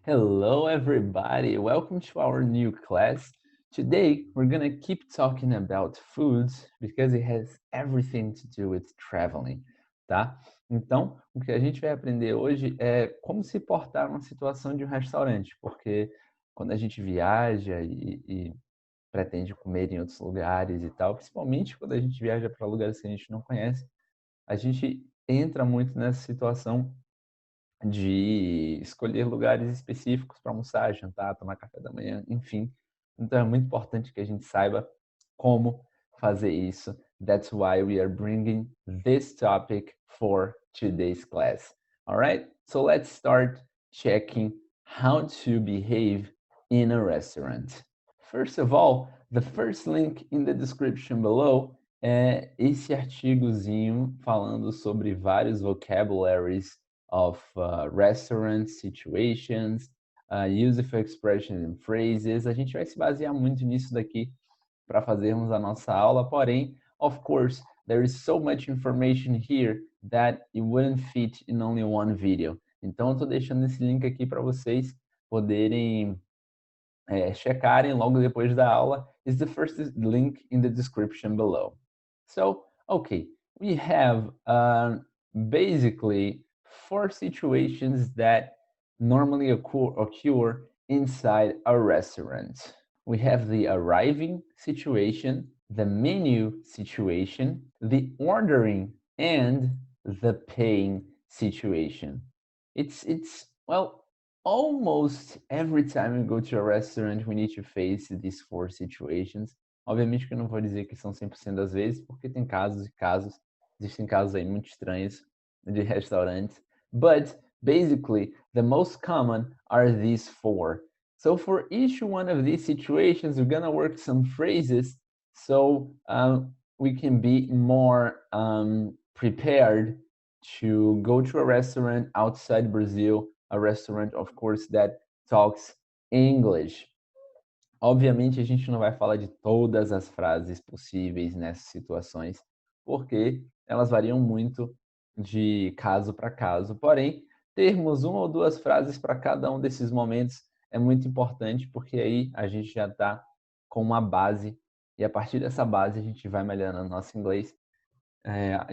Hello, everybody. Welcome to our new class. Today, we're going to keep talking about foods because it has everything to do with traveling, tá? Então, o que a gente vai aprender hoje é como se portar numa situação de um restaurante, porque quando a gente viaja e pretende comer em outros lugares e tal, principalmente quando a gente viaja para lugares que a gente não conhece, a gente entra muito nessa situação de escolher lugares específicos para almoçar, jantar, tomar café da manhã, enfim. Então é muito importante que a gente saiba como fazer isso. That's why we are bringing this topic for today's class. All right? So let's start checking how to behave in a restaurant. First of all, the first link in the description below é esse artigozinho falando sobre vários vocabularies of restaurant situations, useful expressions and phrases. A gente vai se basear muito nisso daqui para fazermos a nossa aula, porém, of course, there is so much information here that it wouldn't fit in only one video. Então, eu estou deixando esse link aqui para vocês poderem checarem logo depois da aula. Is the first link in the description below. So, okay, we have basically four situations that normally occur inside a restaurant. We have the arriving situation, the menu situation, the ordering, and the paying situation. It's well, almost every time we go to a restaurant, we need to face these four situations. Obviamente que eu não vou dizer que são 100% das vezes, porque tem casos e casos. Existem casos aí muito estranhos de restaurantes. But basically, the most common are these four. So for each one of these situations, we're gonna work some phrases so we can be more prepared to go to a restaurant outside Brazil, a restaurant, of course, that talks English. Obviamente, a gente não vai falar de todas as frases possíveis nessas situações, porque elas variam muito de caso para caso. Porém, termos uma ou duas frases para cada um desses momentos é muito importante, porque aí a gente já está com uma base, e a partir dessa base a gente vai melhorando nosso inglês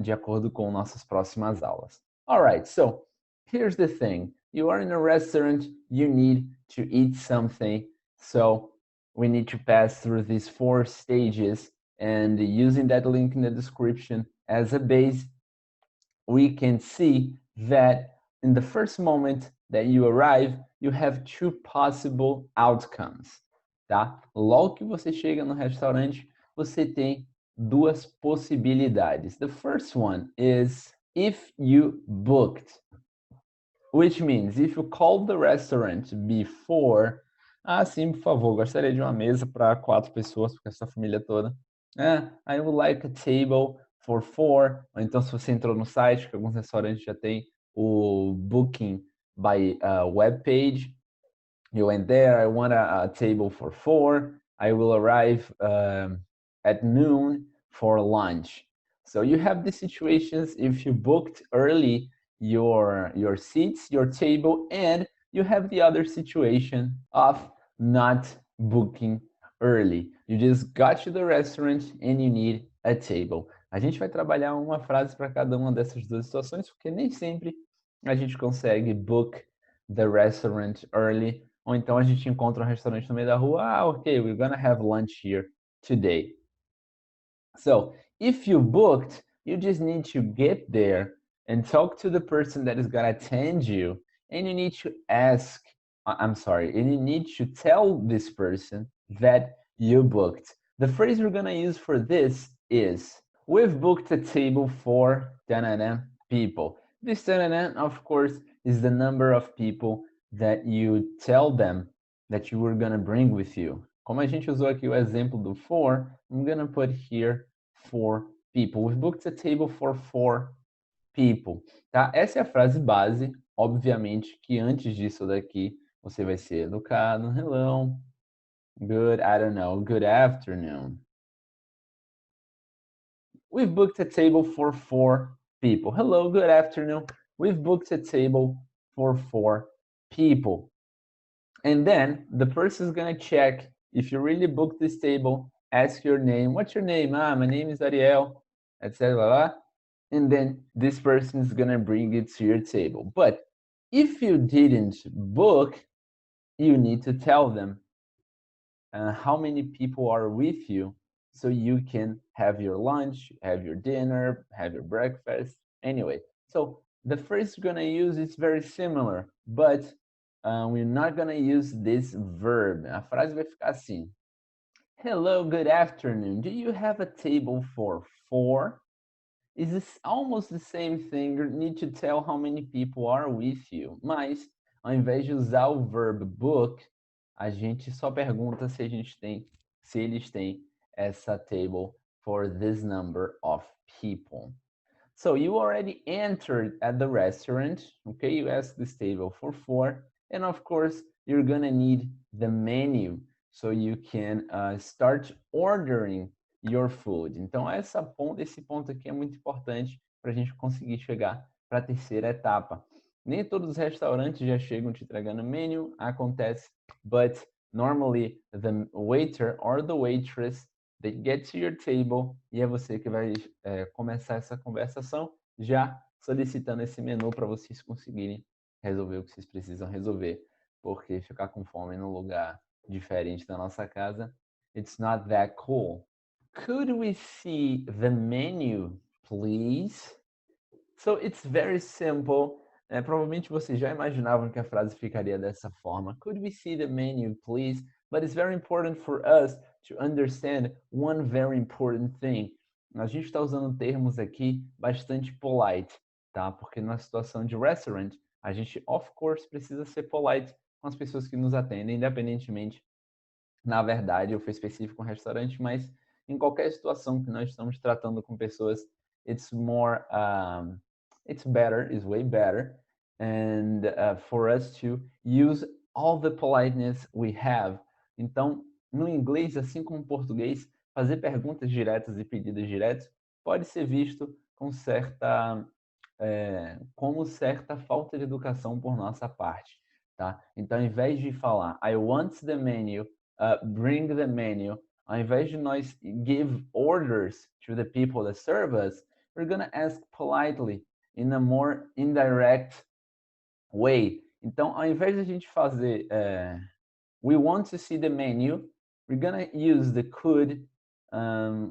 de acordo com nossas próximas aulas. All right, so here's the thing. You are in a restaurant, you need to eat something, so we need to pass through these four stages, and using that link in the description as a base, we can see that in the first moment that you arrive, you have two possible outcomes, tá? Logo que você chega no restaurante, você tem duas possibilidades. The first one is if you booked, which means if you called the restaurant before, sim, por favor, gostaria de uma mesa para 4 pessoas, porque é a sua família toda. I would like a table for 4. Ou então, se você entrou no site, que alguns restaurantes já têm o booking by web page, you went there, I want a table for 4. I will arrive at noon for lunch. So you have the situations if you booked early your seats, your table, and you have the other situation of not booking early. You just got to the restaurant and you need a table. A gente vai trabalhar uma frase para cada uma dessas duas situações, porque nem sempre a gente consegue book the restaurant early, ou então a gente encontra um restaurante no meio da rua, okay, we're gonna have lunch here today. So if you booked, you just need to get there and talk to the person that is gonna attend you, and you need to ask, I'm sorry, and you need to tell this person that you booked. The phrase we're gonna use for this is, we've booked a table for people. This of course, is the number of people that you tell them that you were gonna bring with you. Como a gente usou aqui o exemplo do for, I'm gonna put here 4 people. We've booked a table for 4 people. Tá? Essa é a frase base. Obviamente que antes disso daqui, você vai ser educado. Hello, good, I don't know, good afternoon. We've booked a table for 4 people. Hello, good afternoon. We've booked a table for 4 people. And then the person is gonna check if you really booked this table, ask your name. What's your name? Ah, my name is Ariel, etc. And then this person is gonna bring it to your table. But if you didn't book, you need to tell them how many people are with you so you can have your lunch, have your dinner, have your breakfast. Anyway, so the phrase you're gonna use is very similar, but we're not gonna use this verb. A frase vai ficar assim: Hello, good afternoon. Do you have a table for four? Is this almost the same thing? You need to tell how many people are with you. Mas, ao invés de usar o verb book, a gente só pergunta se a gente tem, se eles têm essa table for this number of people. So you already entered at the restaurant, okay? You asked this table for four, and of course, you're gonna need the menu so you can start ordering your food. Então, esse ponto aqui é muito importante para a gente conseguir chegar para a terceira etapa. Nem todos os restaurantes já chegam te entregando menu, acontece, but normally the waiter or the waitress they get to your table e é você que vai começar essa conversação já solicitando esse menu para vocês conseguirem resolver o que vocês precisam resolver, porque ficar com fome num lugar diferente da nossa casa, it's not that cool. Could we see the menu, please? So it's very simple. Provavelmente vocês já imaginavam que a frase ficaria dessa forma. Could we see the menu, please? But it's very important for us to understand one very important thing. A gente está usando termos aqui bastante polite, tá? Porque na situação de restaurant, a gente, of course, precisa ser polite com as pessoas que nos atendem, independentemente, na verdade, eu fui específico com restaurante, mas em qualquer situação que nós estamos tratando com pessoas, it's more, it's better, is way better, and for us to use all the politeness we have. Então, no inglês, assim como no português, fazer perguntas diretas e pedidos diretos pode ser visto com como certa falta de educação por nossa parte, tá? Então, ao invés de falar I want the menu, bring the menu, ao invés de nós give orders to the people that serve us, we're gonna ask politely in a more indirect way. Então, ao invés de a gente fazer we want to see the menu, we're gonna use the could,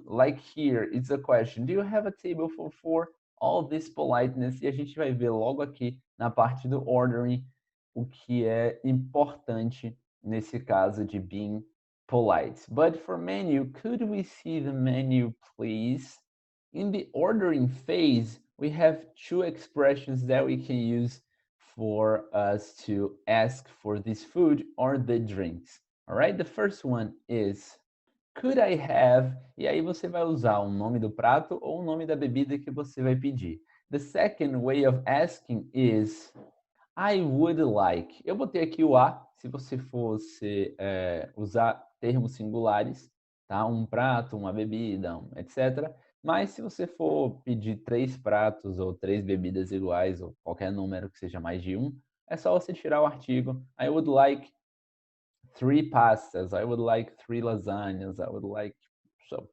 like here, it's a question. Do you have a table for four? All this politeness, e a gente vai ver logo aqui na parte do ordering o que é importante nesse caso de being polite. But for menu, could we see the menu, please? In the ordering phase, we have two expressions that we can use for us to ask for this food or the drinks. All right, the first one is could I have? E aí você vai usar o nome do prato ou o nome da bebida que você vai pedir. The second way of asking is I would like. Eu botei aqui o a, se você fosse usar termos singulares, tá? Um prato, uma bebida, etc. Mas se você for pedir 3 pratos ou 3 bebidas iguais, ou qualquer número que seja mais de um, é só você tirar o artigo. I would like 3 pastas. I would like 3 lasagnas. I would like... So,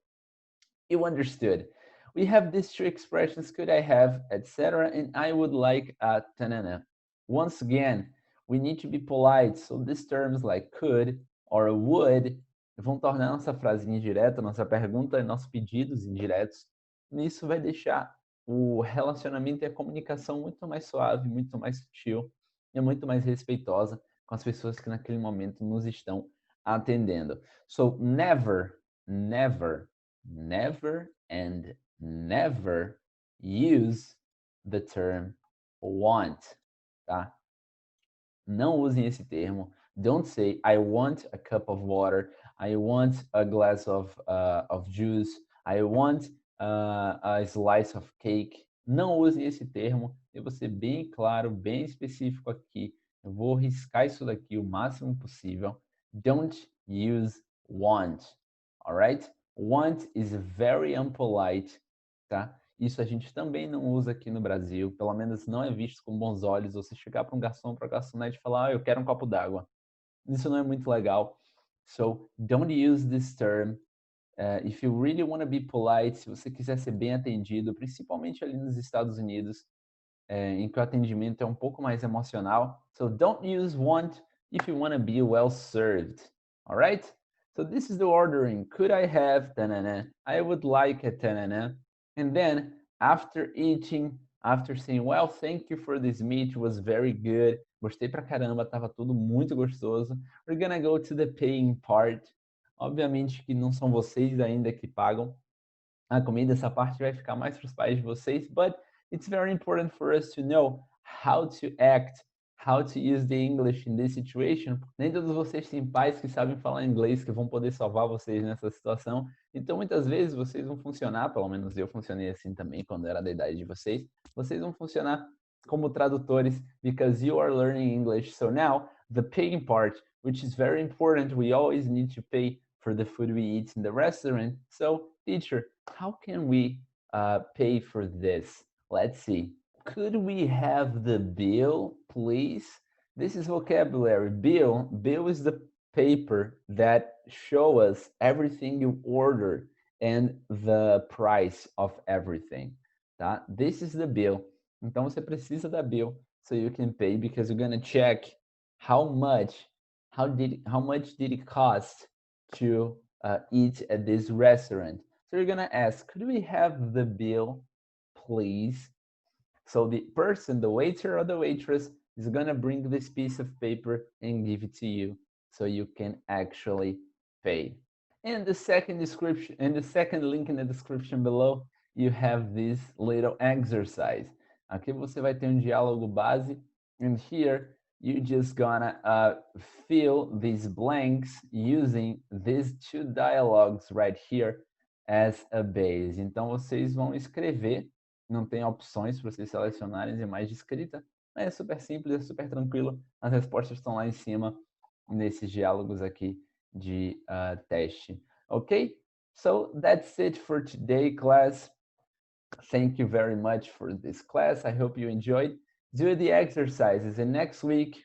you understood. We have these two expressions, could I have, etc. And I would like a tanana. Once again, we need to be polite. So these terms like could or would vão tornar nossa frase indireta, nossa pergunta e nossos pedidos indiretos. Isso vai deixar o relacionamento e a comunicação muito mais suave, muito mais sutil e muito mais respeitosa com as pessoas que naquele momento nos estão atendendo. So never, never, never and never use the term want, tá? Não usem esse termo. Don't say I want a cup of water. I want a glass of juice. I want a slice of cake. Não usem esse termo. Eu vou ser bem claro, bem específico aqui. Eu vou riscar isso daqui o máximo possível. Don't use want. Alright? Want is very unpolite, tá? Isso a gente também não usa aqui no Brasil, pelo menos não é visto com bons olhos você chegar para um garçom, para a garçonete e falar, eu quero um copo d'água. Isso não é muito legal. So don't use this term. If you really want to be polite, se você quiser ser bem atendido, principalmente ali nos Estados Unidos, em que o atendimento é um pouco mais emocional. So don't use want if you want to be well served. All right? So this is the ordering. Could I have tanana? I would like a tanana. And then after eating, after saying, well, thank you for this meat, it was very good. Gostei pra caramba, tava tudo muito gostoso. We're gonna go to the paying part. Obviamente que não são vocês ainda que pagam a comida, essa parte vai ficar mais para os pais de vocês, but it's very important for us to know how to act, how to use the English in this situation. Nem todos vocês têm pais que sabem falar inglês, que vão poder salvar vocês nessa situação. Então, muitas vezes, vocês vão funcionar, pelo menos eu funcionei assim também, quando era da idade de vocês, vocês vão funcionar como tradutores, because you are learning English. So now, the paying part, which is very important, we always need to pay for the food we eat in the restaurant. So, teacher, how can we pay for this? Let's see. Could we have the bill, please? This is vocabulary. Bill. Bill is the paper that show us everything you ordered and the price of everything. Tá? This is the bill. Então você precisa da bill so you can pay, because you're gonna check how much did it cost to eat at this restaurant. So you're gonna ask, could we have the bill, please? So the person, the waiter or the waitress, is gonna bring this piece of paper and give it to you so you can actually pay. And the second description, and the second link in the description below, you have this little exercise. Aqui você vai ter diálogo base, and here you just gonna fill these blanks using these two dialogues right here as a base. Então vocês vão escrever, não tem opções para vocês selecionarem imagem de escrita, mas é super simples, é super tranquilo. As respostas estão lá em cima nesses diálogos aqui de teste. Okay? So that's it for today, class. Thank you very much for this class. I hope you enjoyed. Do the exercises, and next week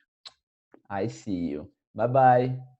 I see you. Bye-bye.